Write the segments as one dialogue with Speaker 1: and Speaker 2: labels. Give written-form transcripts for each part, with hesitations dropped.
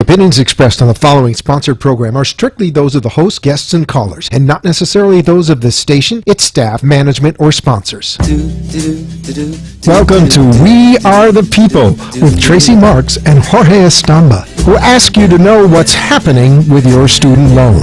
Speaker 1: Opinions expressed on the following sponsored program are strictly those of the host, guests, and callers, and not necessarily those of this station, its staff, management, or sponsors. Welcome to We Are the People with Tracy Marks and Jorge Estamba, who ask you to know what's happening with your student loan.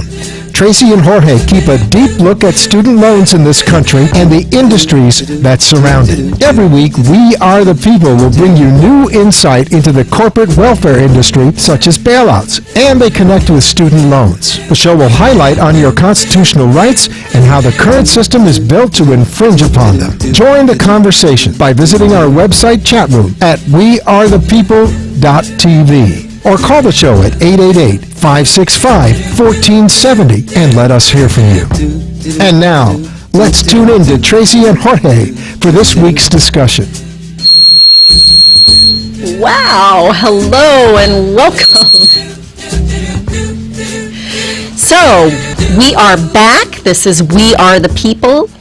Speaker 1: Tracy and Jorge keep a deep look at student loans in this country and the industries that surround it. Every week, We Are the People will bring you new insight into the corporate welfare industry, such as bailouts, and they connect with student loans. The show will highlight on your constitutional rights and how the current system is built to infringe upon them. Join the conversation by visiting our website chat room at wearethepeople.tv. Or call the show at 888-565-1470 and let us hear from you. And now, let's tune in to Tracy and Jorge for this week's discussion.
Speaker 2: Wow, hello and welcome. So, we are back. This is We Are the People.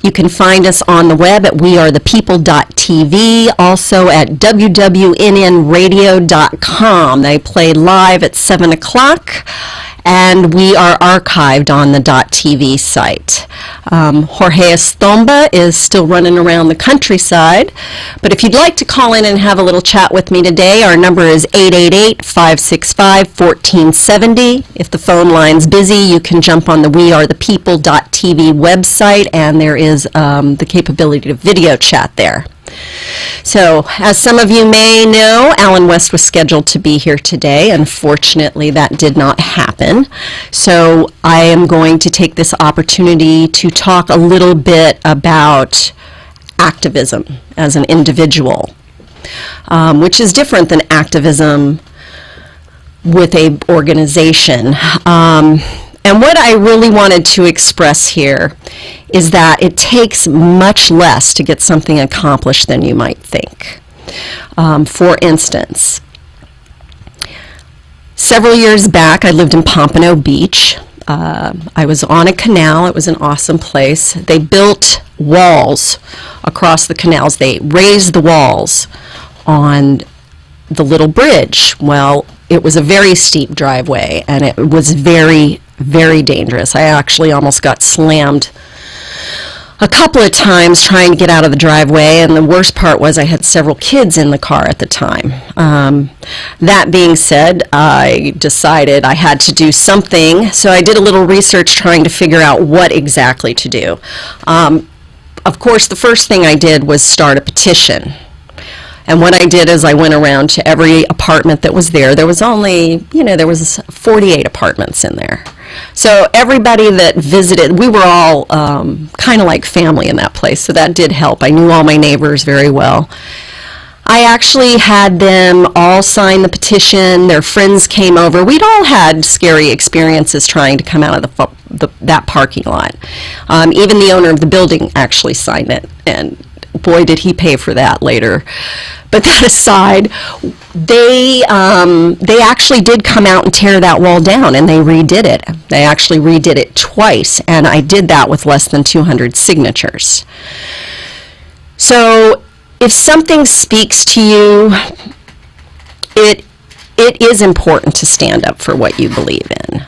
Speaker 2: You can find us on the web at wearethepeople.tv, also at wwnnradio.com. They play live at 7 o'clock, and we are archived on the .tv site. Jorge Estamba is still running around the countryside, but if you'd like to call in and have a little chat with me today, our number is 888-565-1470. If the phone line's busy, you can jump on the wearethepeople.tv website, and there is the capability to video chat there. So, as some of you may know, Alan West was scheduled to be here today. Unfortunately, that did not happen. So, I am going to take this opportunity to talk a little bit about activism as an individual, which is different than activism with an organization. And what I really wanted to express here is that it takes much less to get something accomplished than you might think. For instance, several years back, I lived in Pompano Beach. I was on a canal. It was an awesome place. They built walls across the canals. They raised the walls on the little bridge. Well, it was a very steep driveway, and it was very, very dangerous. I actually almost got slammed a couple of times trying to get out of the driveway, and the worst part was I had several kids in the car at the time. That being said, I decided I had to do something, so I did a little research trying to figure out what exactly to do. Of course, the first thing I did was start a petition. And what I did is I went around to every apartment that was there. There was only, there was 48 apartments in there. So everybody that visited, we were all kind of like family in that place, so that did help. I knew all my neighbors very well. I actually had them all sign the petition. Their friends came over. We'd all had scary experiences trying to come out of that parking lot. Even the owner of the building actually signed it, and boy, did he pay for that later. But that aside, they actually did come out and tear that wall down, and they redid it. They actually redid it twice, and I did that with less than 200 signatures. So if something speaks to you, it is important to stand up for what you believe in.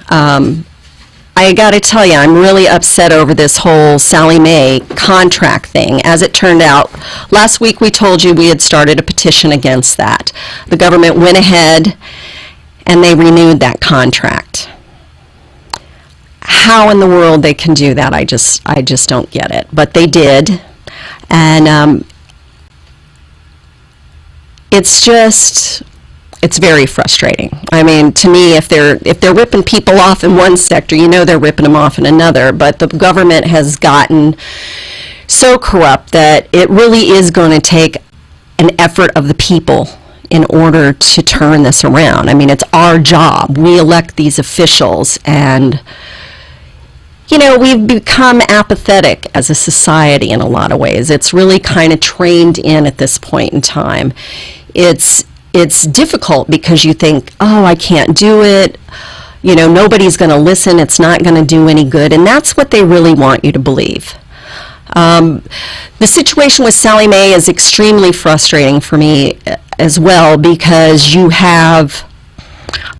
Speaker 2: I got to tell you, I'm really upset over this whole Sallie Mae contract thing. As it turned out, last week we told you we had started a petition against that. The government went ahead and they renewed that contract. How in the world they can do that, I just don't get it. But they did. And it's very frustrating. I mean, to me, if they're ripping people off in one sector, they're ripping them off in another. But the government has gotten so corrupt that it really is going to take an effort of the people in order to turn this around. I mean, it's our job. We elect these officials, and we've become apathetic as a society in a lot of ways. It's really kind of trained in at this point in time. It's difficult because you think, oh, I can't do it. Nobody's going to listen. It's not going to do any good. And that's what they really want you to believe. The situation with Sallie Mae is extremely frustrating for me as well, because you have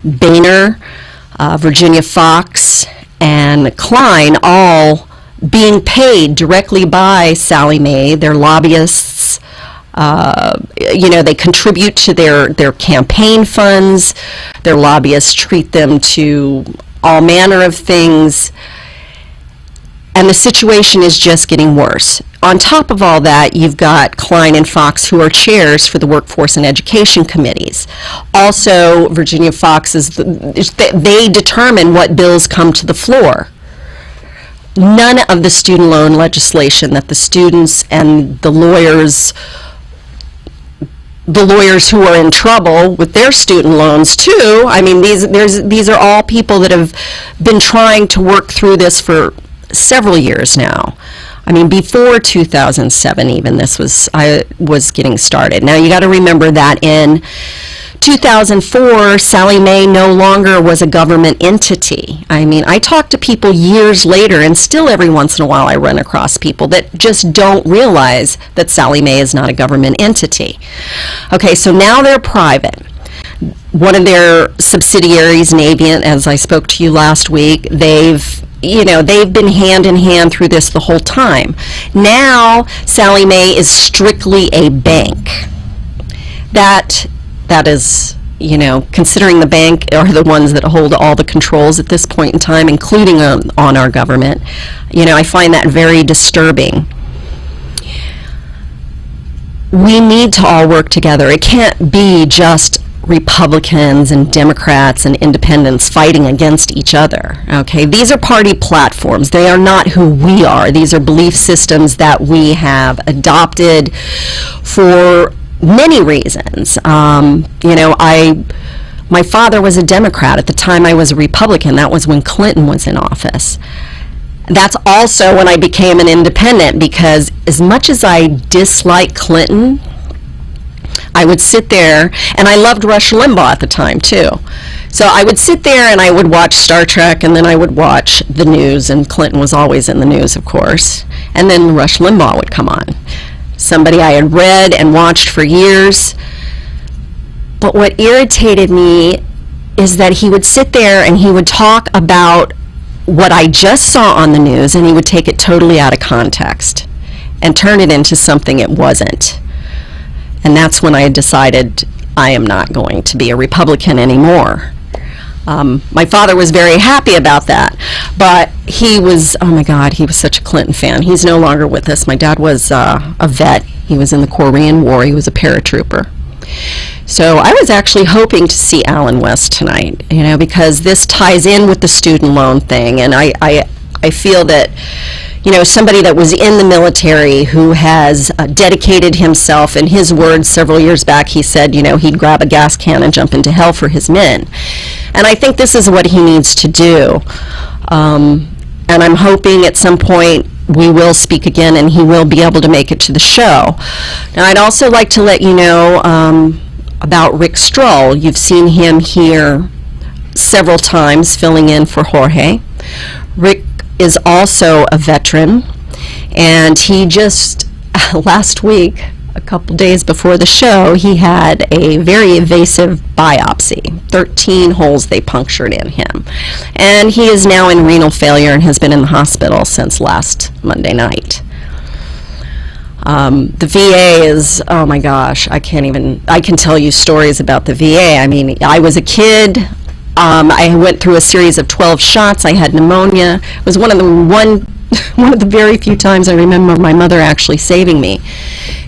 Speaker 2: Boehner, Virginia Fox, and Klein all being paid directly by Sallie Mae, their lobbyists. They contribute to their campaign funds. Their lobbyists treat them to all manner of things. And the situation is just getting worse. On top of all that, you've got Klein and Fox, who are chairs for the Workforce and Education Committees. Also, Virginia Fox they determine what bills come to the floor. None of the student loan legislation that the students and the lawyers who are in trouble with their student loans too, I mean, these are all people that have been trying to work through this for several years now. I mean, before 2007 even, this was getting started. Now, you got to remember that in 2004, Sallie Mae no longer was a government entity. I mean, I talk to people years later, and still every once in a while I run across people that just don't realize that Sallie Mae is not a government entity. Okay, so now they're private. One of their subsidiaries, Navient, as I spoke to you last week, they've been hand in hand through this the whole time. Now, Sallie Mae is strictly a bank. That is, considering the bank are the ones that hold all the controls at this point in time, including on our government, I find that very disturbing. We need to all work together. It can't be just Republicans and Democrats and independents fighting against each other. Okay, these are party platforms. They are not who we are. These are belief systems that we have adopted for many reasons. My father was a Democrat at the time I was a Republican. That was when Clinton was in office. That's also when I became an independent, because as much as I dislike Clinton, I would sit there, and I loved Rush Limbaugh at the time too. So I would sit there and I would watch Star Trek, and then I would watch the news, and Clinton was always in the news, of course. And then Rush Limbaugh would come on. Somebody I had read and watched for years. But what irritated me is that he would sit there and he would talk about what I just saw on the news, and he would take it totally out of context and turn it into something it wasn't. And that's when I had decided I am not going to be a Republican anymore. My father was very happy about that, but he was, oh my God, he was such a Clinton fan. He's no longer with us. My dad was a vet. He was in the Korean War. He was a paratrooper. So I was actually hoping to see Alan West tonight, because this ties in with the student loan thing, and I feel that somebody that was in the military who has dedicated himself, in his words several years back, he said, he'd grab a gas can and jump into hell for his men. And I think this is what he needs to do. And I'm hoping at some point we will speak again and he will be able to make it to the show. Now, I'd also like to let you know about Rick Stroll. You've seen him here several times filling in for Jorge. Rick is also a veteran, and he just last week, a couple days before the show, he had a very invasive biopsy. 13 holes they punctured in him, and he is now in renal failure and has been in the hospital since last Monday night. The VA is, oh my gosh, I can tell you stories about the VA. I mean, I was a kid. I went through a series of 12 shots. I had pneumonia. It was one of the very few times I remember my mother actually saving me,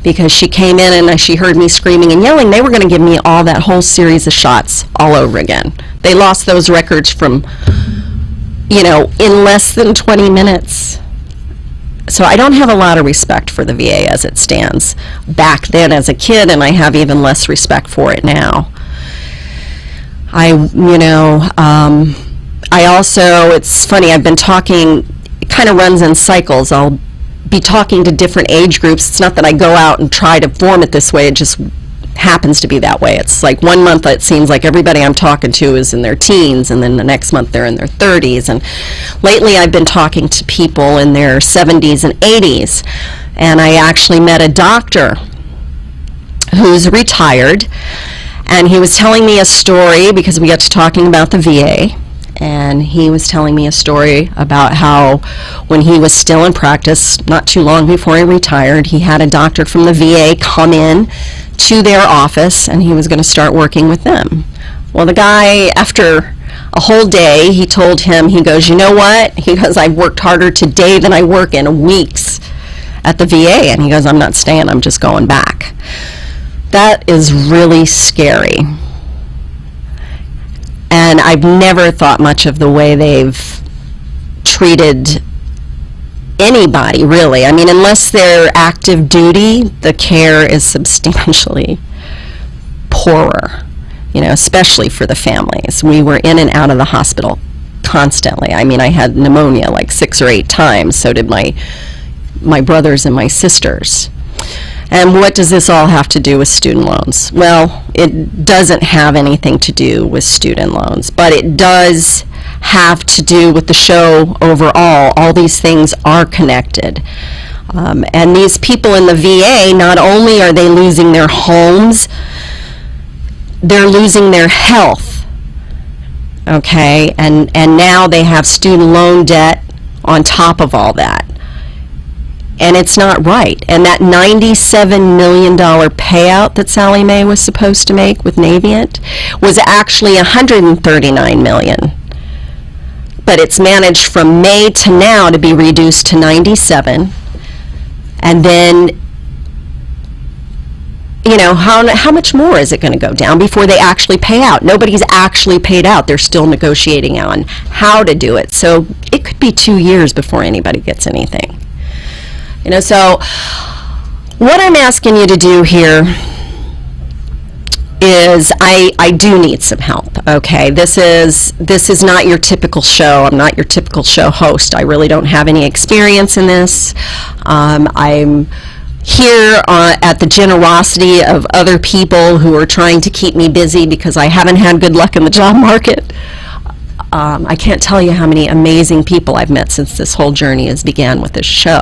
Speaker 2: because she came in and she heard me screaming and yelling. They were going to give me all that whole series of shots all over again. They lost those records from, in less than 20 minutes. So I don't have a lot of respect for the VA as it stands back then as a kid, and I have even less respect for it now. I also, it's funny, I've been talking, it kind of runs in cycles. I'll be talking to different age groups. It's not that I go out and try to form it this way, it just happens to be that way. It's like 1 month it seems like everybody I'm talking to is in their teens, and then the next month they're in their 30s. And lately I've been talking to people in their 70s and 80s. And I actually met a doctor who's retired, And he was telling me a story, because we got to talking about the VA, and he was telling me a story about how when he was still in practice, not too long before he retired, he had a doctor from the VA come in to their office, and he was going to start working with them. Well, the guy, after a whole day, he told him, he goes, "You know what?" He goes, "I've worked harder today than I work in weeks at the VA." And he goes, "I'm not staying, I'm just going back." That is really scary. And I've never thought much of the way they've treated anybody, really. I mean, unless they're active duty, the care is substantially poorer, especially for the families. We were in and out of the hospital constantly. I mean, I had pneumonia like 6 or 8 times, so did my brothers and my sisters. And what does this all have to do with student loans? Well, it doesn't have anything to do with student loans, but it does have to do with the show overall. All these things are connected. And these people in the VA, not only are they losing their homes, they're losing their health, okay? And now they have student loan debt on top of all that. And it's not right. And that $97 million payout that Sallie Mae was supposed to make with Navient was actually $139 million. But it's managed from May to now to be reduced to 97. And then, how much more is it going to go down before they actually pay out? Nobody's actually paid out. They're still negotiating on how to do it. So it could be 2 years before anybody gets anything. So what I'm asking you to do here is I do need some help, okay? This is not your typical show. I'm not your typical show host. I really don't have any experience in this. I'm here at the generosity of other people who are trying to keep me busy because I haven't had good luck in the job market. I can't tell you how many amazing people I've met since this whole journey has began with this show.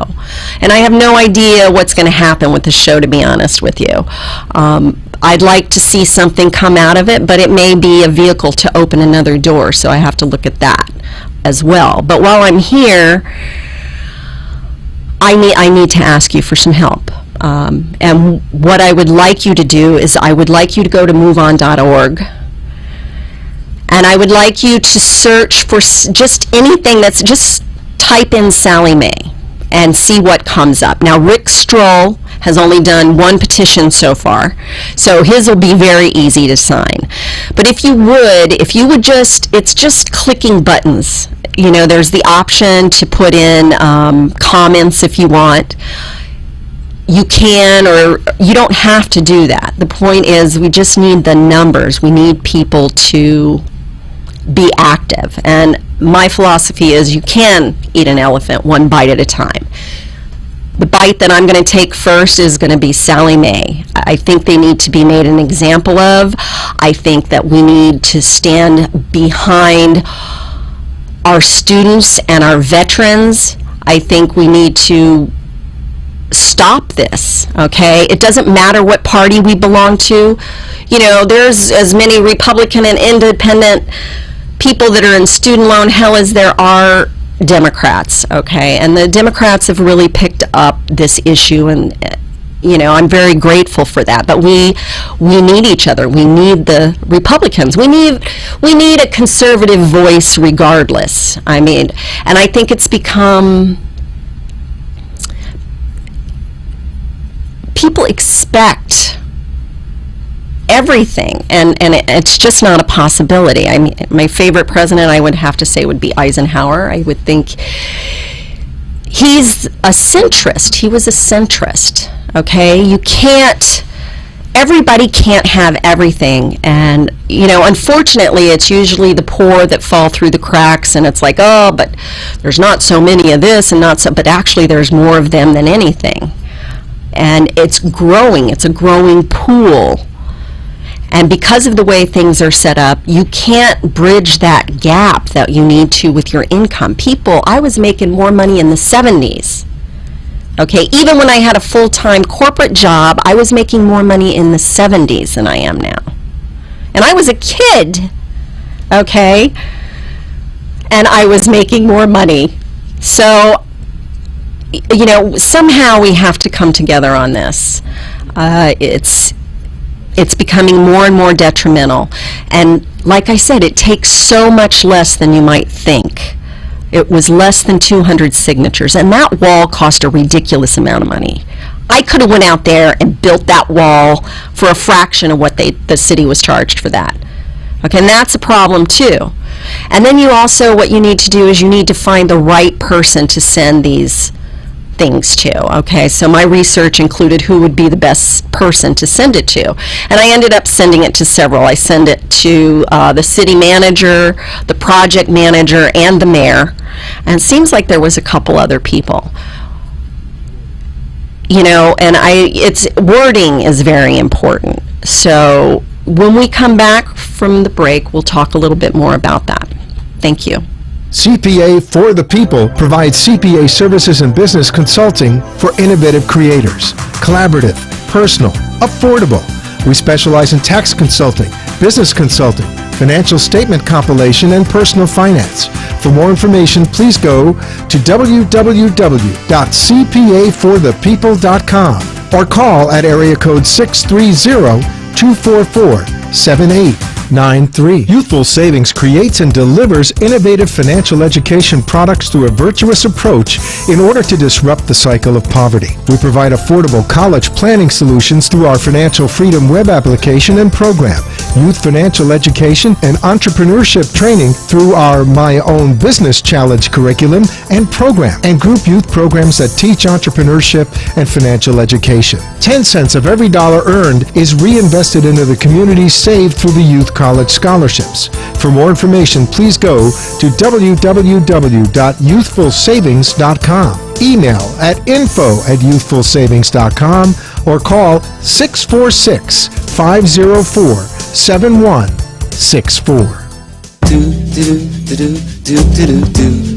Speaker 2: And I have no idea what's going to happen with this show, to be honest with you. I'd like to see something come out of it, but it may be a vehicle to open another door, so I have to look at that as well. But while I'm here, I need to ask you for some help. And what I would like you to do is I would like you to go to moveon.org. And I would like you to search for just anything just type in Sallie Mae and see what comes up. Now, Rick Stroll has only done one petition so far, so his will be very easy to sign. But if you would just, it's just clicking buttons. There's the option to put in comments if you want. You can, or you don't have to do that. The point is, we just need the numbers. We need people to be active. And my philosophy is you can eat an elephant one bite at a time. The bite that I'm going to take first is going to be Sallie Mae. I think they need to be made an example of. I think that we need to stand behind our students and our veterans. I think we need to stop this, okay? It doesn't matter what party we belong to. There's as many Republican and independent people that are in student loan hell as there are Democrats, okay? And the Democrats have really picked up this issue, and I'm very grateful for that. But we need each other. We need the Republicans. We need a conservative voice regardless. And I think it's become, people expect everything, and it's just not a possibility. My favorite president, I would have to say, would be Eisenhower. I would think he's a centrist. He was a centrist, okay? Everybody can't have everything, and unfortunately it's usually the poor that fall through the cracks, and it's like, oh, but there's not so many of this and not so, but actually there's more of them than anything. And it's growing. It's a growing pool. And because of the way things are set up, you can't bridge that gap that you need to with your income. I was making more money in the 70s. Okay, even when I had a full-time corporate job, I was making more money in the 70s than I am now. And I was a kid, okay? And I was making more money. So, somehow we have to come together on this. It's becoming more and more detrimental. And like I said, it takes so much less than you might think. It was less than 200 signatures, and that wall cost a ridiculous amount of money. I could have went out there and built that wall for a fraction of what the city was charged for that. Okay, and that's a problem too. And then what you need to do is you need to find the right person to send these things to. Okay, so my research included who would be the best person to send it to, and I ended up sending it to several. I sent it to the city manager, the project manager, and the mayor, and it seems like there was a couple other people. And its wording is very important. So when we come back from the break, we'll talk a little bit more about that. Thank you.
Speaker 1: CPA for the People provides CPA services and business consulting for innovative creators. Collaborative, personal, affordable. We specialize in tax consulting, business consulting, financial statement compilation, and personal finance. For more information, please go to www.cpaforthepeople.com or call at area code 630-244-7893. Youthful Savings creates and delivers innovative financial education products through a virtuous approach in order to disrupt the cycle of poverty. We provide affordable college planning solutions through our Financial Freedom web application and program, youth financial education and entrepreneurship training through our My Own Business Challenge curriculum and program, and group youth programs that teach entrepreneurship and financial education. 10 cents of every dollar earned is reinvested into the community saved through the Youth College Scholarships. For more information, please go to www.youthfulsavings.com. Email at info@youthfulsavings.com or call 646-504-7164.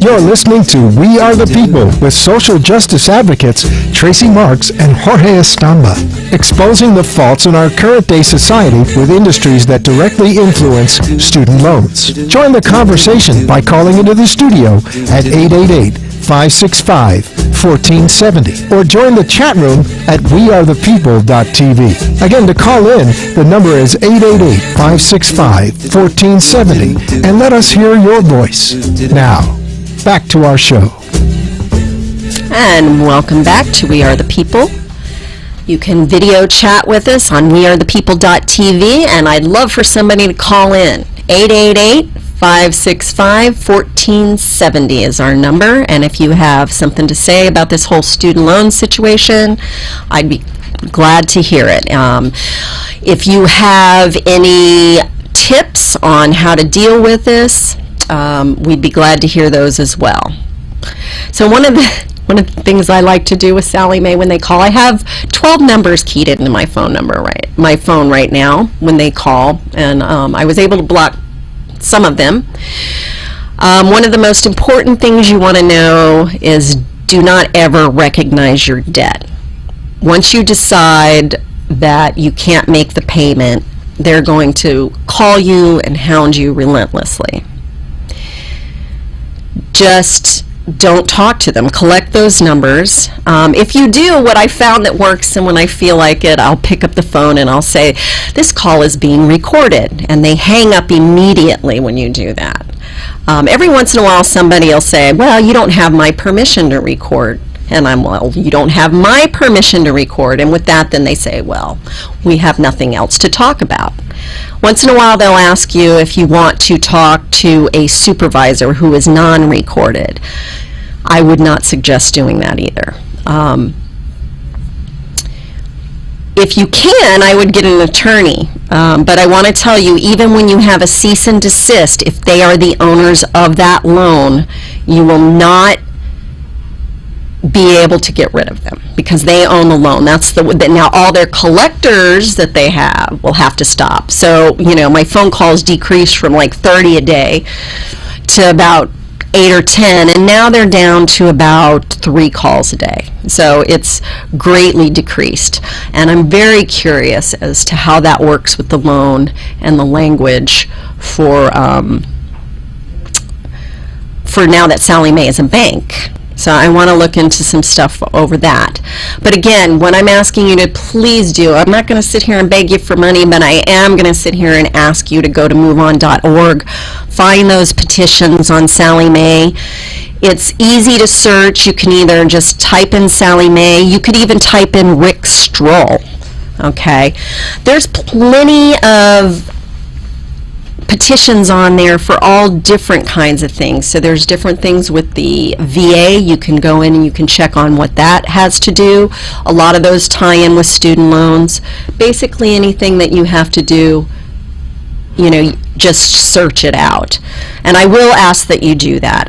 Speaker 1: You're listening to We Are the People with social justice advocates Tracy Marks and Jorge Estamba, exposing the faults in our current-day society with industries that directly influence student loans. Join the conversation by calling into the studio at 888-565-1470 or join the chat room at wearethepeople.tv. Again, to call in, the number is 888-565-1470 and let us hear your voice. Now, back to our show.
Speaker 2: And welcome back to We Are the People. You can video chat with us on wearethepeople.tv, and I'd love for somebody to call in. 888-565-1470 is our number, and if you have something to say about this whole student loan situation, I'd be glad to hear it. If you have any tips on how to deal with this, we'd be glad to hear those as well. So one of the things I like to do with Sally Mae when they call, I have 12 numbers keyed into my phone right now when they call, and I was able to block some of them. One of the most important things you want to know is do not ever recognize your debt. Once you decide that you can't make the payment, they're going to call you and hound you relentlessly. Just don't talk to them. Collect those numbers. If you do, what I found that works, and when I feel like it, I'll pick up the phone and I'll say, this call is being recorded, and they hang up immediately when you do that. Every once in a while, somebody will say, well, you don't have my permission to record. And I'm, well, you don't have my permission to record. And with that, then they say, well, we have nothing else to talk about. Once in a while, they'll ask you if you want to talk to a supervisor who is non-recorded. I would not suggest doing that either. If you can, I would get an attorney. But I want to tell you, even when you have a cease and desist, if they are the owners of that loan, you will not be able to get rid of them because they own the loan. Now all their collectors that they have will have to stop. So, my phone calls decreased from like 30 a day to about 8 or 10, and now they're down to about 3 calls a day. So it's greatly decreased. And I'm very curious as to how that works with the loan and the language for now that Sallie Mae is a bank. So I want to look into some stuff over that. But again, what I'm asking you to please do, I'm not going to sit here and beg you for money, but I am going to sit here and ask you to go to moveon.org, find those petitions on Sallie Mae. It's easy to search. You can either just type in Sallie Mae. You could even type in Rick Stroll. Okay? There's plenty of petitions on there for all different kinds of things. So there's different things with the VA. You can go in and you can check on what that has to do. A lot of those tie in with student loans. Basically anything that you have to do, you know, just search it out. And I will ask that you do that.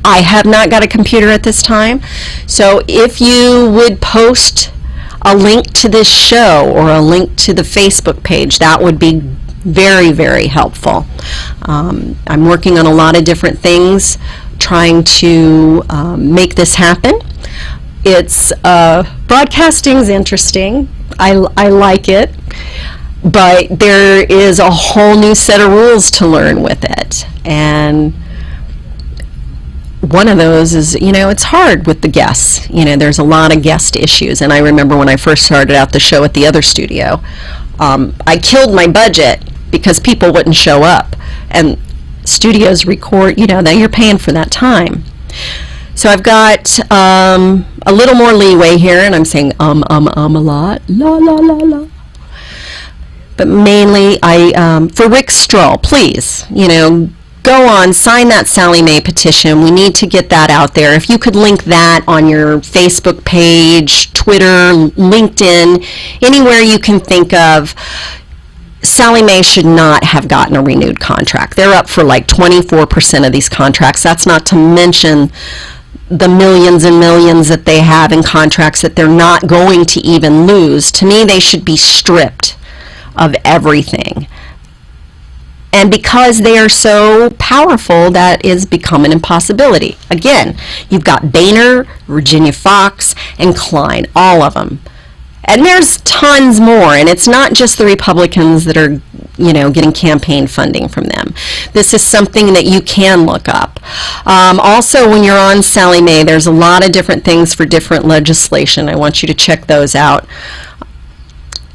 Speaker 2: I have not got a computer at this time, so if you would post a link to this show or a link to the Facebook page, that would be very, very helpful. I'm working on a lot of different things, trying to make this happen. It's broadcasting's interesting. I like it, but there is a whole new set of rules to learn with it. And one of those is, you know, it's hard with the guests. You know, there's a lot of guest issues. And I remember when I first started out the show at the other studio, I killed my budget because people wouldn't show up. And studios record, you know, that you're paying for that time. So I've got a little more leeway here, and I'm saying a lot, la, la, la, la. But mainly, for Rick Stroll, please, you know, go on, sign that Sallie Mae petition. We need to get that out there. If you could link that on your Facebook page, Twitter, LinkedIn, anywhere you can think of. Sallie Mae should not have gotten a renewed contract. They're up for like 24% of these contracts. That's not to mention the millions and millions that they have in contracts that they're not going to even lose. To me, they should be stripped of everything. And because they are so powerful, that is become an impossibility. Again, you've got Boehner, Virginia Fox, and Klein, all of them. And there's tons more, and it's not just the Republicans that are, you know, getting campaign funding from them. This is something that you can look up. Also, when you're on Sallie Mae, there's a lot of different things for different legislation. I want you to check those out.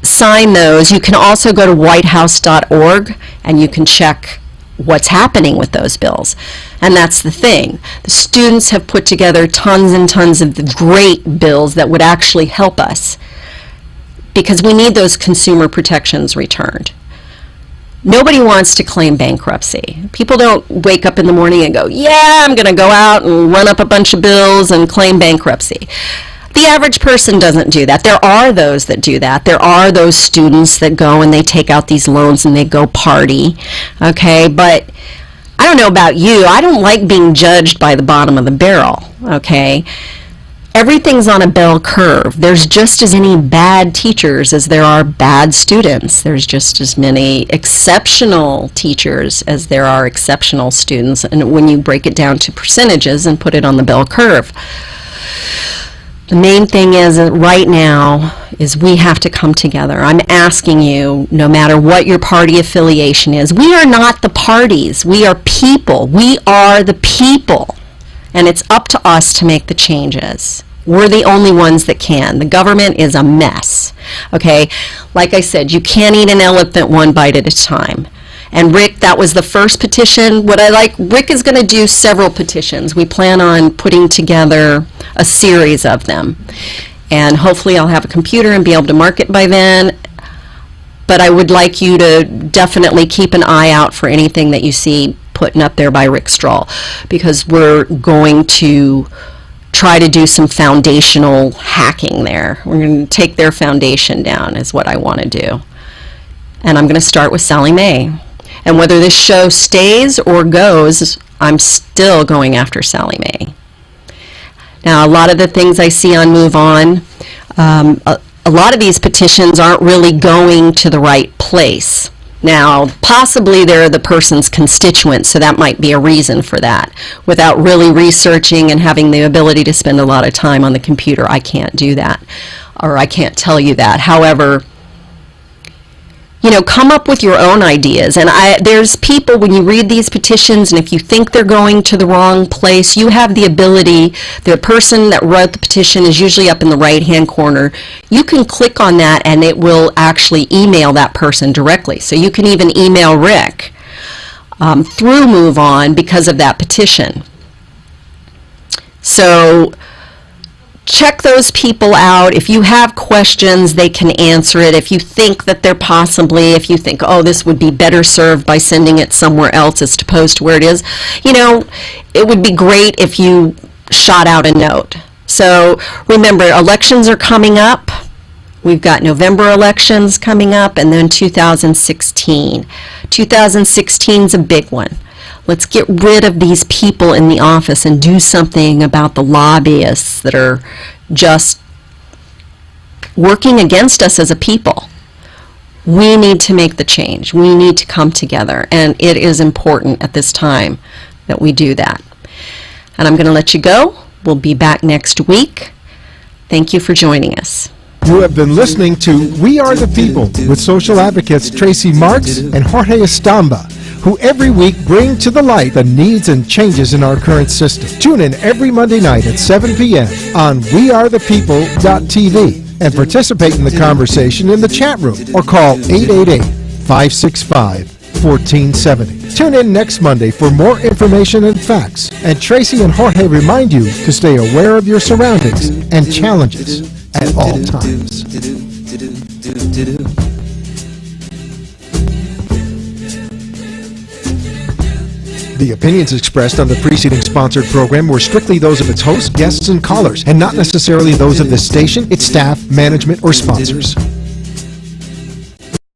Speaker 2: Sign those. You can also go to whitehouse.org, and you can check what's happening with those bills. And that's the thing. The students have put together tons and tons of great bills that would actually help us, because we need those consumer protections returned. Nobody wants to claim bankruptcy. People don't wake up in the morning and go, yeah, I'm going to go out and run up a bunch of bills and claim bankruptcy. The average person doesn't do that. There are those that do that. There are those students that go and they take out these loans and they go party, okay? But I don't know about you. I don't like being judged by the bottom of the barrel, okay? Everything's on a bell curve. There's just as many bad teachers as there are bad students. There's just as many exceptional teachers as there are exceptional students, and when you break it down to percentages and put it on the bell curve. The main thing is that right now is we have to come together. I'm asking you, no matter what your party affiliation is, we are not the parties. We are people. We are the people. And it's up to us to make the changes. We're the only ones that can. The government is a mess. Okay? Like I said, you can't eat an elephant one bite at a time. And Rick, that was the first petition. What I like, Rick is going to do several petitions. We plan on putting together a series of them. And hopefully I'll have a computer and be able to mark it by then. But I would like you to definitely keep an eye out for anything that you see putting up there by Rick Stroll, because we're going to try to do some foundational hacking there. We're going to take their foundation down is what I want to do. And I'm going to start with Sallie Mae. And whether this show stays or goes, I'm still going after Sallie Mae. Now, a lot of the things I see on Move On, a lot of these petitions aren't really going to the right place. Now, possibly they're the person's constituents, so that might be a reason for that. Without really researching and having the ability to spend a lot of time on the computer, I can't do that, or I can't tell you that. However, come up with your own ideas. And there's people, when you read these petitions, and if you think they're going to the wrong place, you have the ability, the person that wrote the petition is usually up in the right-hand corner. You can click on that, and it will actually email that person directly. So you can even email Rick through MoveOn because of that petition. So check those people out. If you have questions, they can answer it. If you think that if you think, oh, this would be better served by sending it somewhere else as opposed to where it is, it would be great if you shot out a note. So remember, elections are coming up. We've got November elections coming up, and then 2016. 2016 is a big one. Let's get rid of these people in the office and do something about the lobbyists that are just working against us as a people. We need to make the change. We need to come together, and it is important at this time that we do that. And I'm going to let you go. We'll be back next week. Thank you for joining us.
Speaker 1: You have been listening to We Are the People with social advocates Tracy Marks and Jorge Estamba, who every week bring to the light the needs and changes in our current system. Tune in every Monday night at 7 p.m. on wearethepeople.tv and participate in the conversation in the chat room or call 888-565-1470. Tune in next Monday for more information and facts. And Tracy and Jorge remind you to stay aware of your surroundings and challenges at all times. The opinions expressed on the preceding sponsored program were strictly those of its hosts, guests, and callers, and not necessarily those of this station, its staff, management, or sponsors.